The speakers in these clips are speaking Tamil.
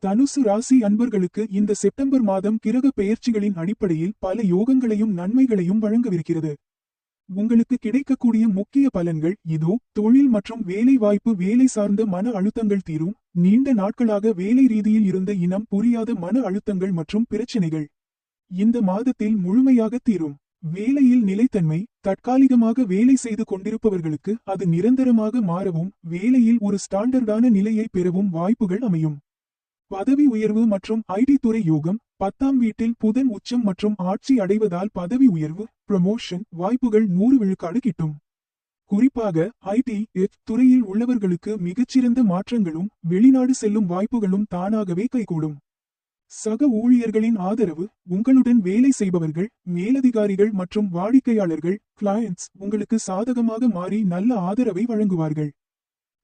தனுசு ராசி அன்பர்களுக்கு இந்த செப்டம்பர் மாதம் கிரக பெயர்ச்சிகளின் அடிப்படையில் பல யோகங்களையும் நன்மைகளையும் வழங்கவிருக்கிறது. உங்களுக்கு கிடைக்கக்கூடிய முக்கிய பலன்கள் இதோ. தொழில் மற்றும் வேலை வாய்ப்பு. வேலை சார்ந்த மன அழுத்தங்கள் தீரும். நீண்ட நாட்களாக வேலை ரீதியில் இருந்த இனம் புரியாத மன அழுத்தங்கள் மற்றும் பிரச்சினைகள் இந்த மாதத்தில் முழுமையாக தீரும். வேலையில் நிலைத்தன்மை. தற்காலிகமாக வேலை செய்து கொண்டிருப்பவர்களுக்கு அது நிரந்தரமாக மாறவும் வேலையில் ஒரு ஸ்டாண்டர்டான நிலையை பெறவும் வாய்ப்புகள் அமையும். பதவி உயர்வு மற்றும் ஐடி துறை யோகம். 10ஆம் வீட்டில் புதன் உச்சம் மற்றும் ஆட்சி அடைவதால் பதவி உயர்வு ப்ரமோஷன் வாய்ப்புகள் 100 விழுக்காடு கிட்டும். குறிப்பாக ஐடி துறையில் உள்ளவர்களுக்கு மிகச்சிறந்த மாற்றங்களும் வெளிநாடு செல்லும் வாய்ப்புகளும் தானாகவே கைகூடும். சக ஊழியர்களின் ஆதரவு. உங்களுடன் வேலை செய்பவர்கள், மேலதிகாரிகள் மற்றும் வாடிக்கையாளர்கள் கிளையண்ட்ஸ் உங்களுக்கு சாதகமாக மாறி நல்ல ஆதரவை வழங்குவார்கள்.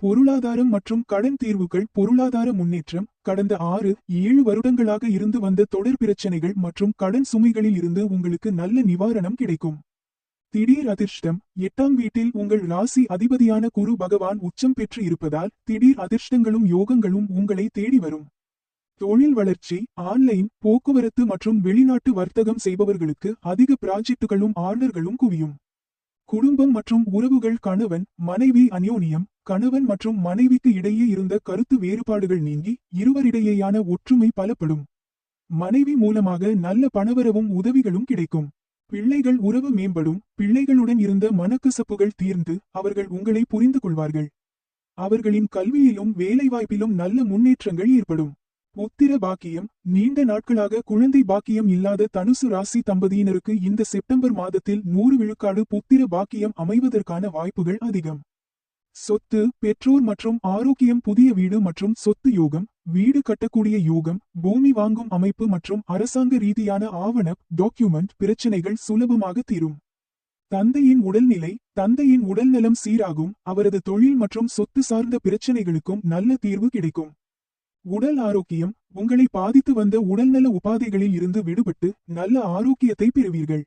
பொருளாதாரம் மற்றும் கடன் தீர்வுகள். பொருளாதார முன்னேற்றம். கடந்த 6-7 வருடங்களாக இருந்து வந்த தொடர் பிரச்சனைகள் மற்றும் கடன் சுமைகளில் இருந்து உங்களுக்கு நல்ல நிவாரணம் கிடைக்கும். திடீர் அதிர்ஷ்டம். 8ஆம் வீட்டில் உங்கள் ராசி அதிபதியான குரு பகவான் உச்சம் பெற்று இருப்பதால் திடீர் அதிர்ஷ்டங்களும் யோகங்களும் உங்களை தேடி வரும். தொழில் வளர்ச்சி. ஆன்லைன் போக்குவரத்து மற்றும் வெளிநாட்டு வர்த்தகம் செய்பவர்களுக்கு அதிக ப்ராஜெக்டுகளும் ஆர்டர்களும் குவியும். குடும்பம் மற்றும் உறவுகள். கணவன் மனைவி அந்யோன்யம். கணவன் மற்றும் மனைவிக்கு இடையே இருந்த கருத்து வேறுபாடுகள் நீங்கி இருவரிடையேயான ஒற்றுமை பலப்படும். மனைவி மூலமாக நல்ல பணவரவும் உதவிகளும் கிடைக்கும். பிள்ளைகள் உறவு மேம்படும். பிள்ளைகளுடன் இருந்த மனக்கசப்புகள் தீர்ந்து அவர்கள் உங்களை புரிந்து கொள்வார்கள். அவர்களின் கல்வியிலும் வேலைவாய்ப்பிலும் நல்ல முன்னேற்றங்கள் ஏற்படும். புத்திர பாக்கியம். நீண்ட நாட்களாக குழந்தை பாக்கியம் இல்லாத தனுசு ராசி தம்பதியினருக்கு இந்த செப்டம்பர் மாதத்தில் 100 விழுக்காடு புத்திர பாக்கியம் அமைவதற்கான வாய்ப்புகள் அதிகம். சொத்து. பெற்றோர் மற்றும் ஆரோக்கியம். புதிய வீடு மற்றும் சொத்து யோகம். வீடு கட்டக்கூடிய யோகம். பூமி வாங்கும் அமைப்பு மற்றும் அரசாங்க ரீதியான ஆவண டாக்குமெண்ட் பிரச்சினைகள் சுலபமாக தீரும். தந்தையின் உடல்நிலை. தந்தையின் உடல்நலம் சீராகும். அவரது தொழில் மற்றும் சொத்து சார்ந்த பிரச்சினைகளுக்கும் நல்ல தீர்வு கிடைக்கும். உடல் ஆரோக்கியம். உங்களை பாதித்து வந்த உடல்நல உபாதைகளில் இருந்து விடுபட்டு நல்ல ஆரோக்கியத்தை பெறுவீர்கள்.